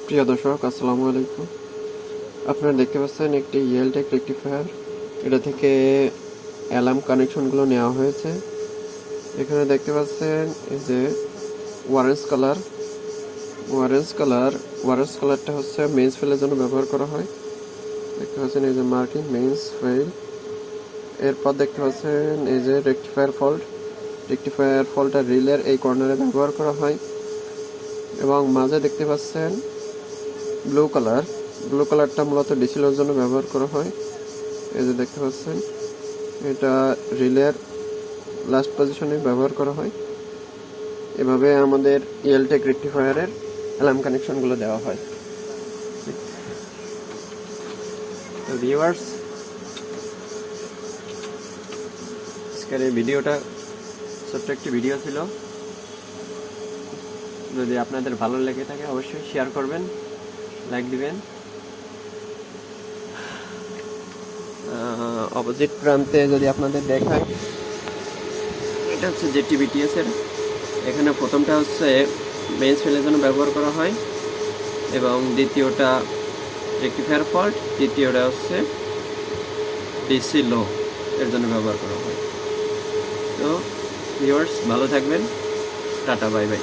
প্রিয় দর্শক, আসসালামু আলাইকুম। আপনারা দেখতে পাচ্ছেন একটি ELTEC রেকটিফায়ার। এটা থেকে অ্যালার্ম কানেকশনগুলো নেওয়া হয়েছে। এখানে দেখতে পাচ্ছেন এই যে অরেঞ্জ কালারটা হচ্ছে মেইনস ফেলের জন্য ব্যবহার করা হয়। দেখতে পাচ্ছেন এই যে মার্কিং মেইনস ফেল। এরপর দেখতে পাচ্ছেন এই যে রেকটিফায়ার ফল্টটা রিলের এই কর্নারে ব্যবহার করা হয়। এবং মাঝে দেখতে পাচ্ছেন ব্লু কালারটা মূলত ডিসিলের জন্য ব্যবহার করা হয়। এই যে দেখতে পাচ্ছেন এটা রিলের লাস্ট পজিশনে ব্যবহার করা হয়। এভাবে আমাদের ELTEC রেকটিফায়ারের অ্যালার্ম কানেকশনগুলো দেওয়া হয়। তো ভিউয়ার্স, আজকের এই ভিডিওটা ছোট্ট একটি ভিডিও ছিল। যদি আপনাদের ভালো লেগে থাকে অবশ্যই শেয়ার করবেন, লাইক দিবেন। অপোজিট প্রান্তে যদি আপনাদের দেখায়, এটা হচ্ছে JTBTS এর। এখানে প্রথমটা হচ্ছে মেইনস ফেলের জন্য ব্যবহার করা হয় এবং দ্বিতীয়টা রেকটিফায়ার ফল্ট, তৃতীয়টা হচ্ছে ডিসি লো এর জন্য ব্যবহার করা হয়। তো ভিউয়ার্স, ভালো থাকবেন। Tata, bye bye.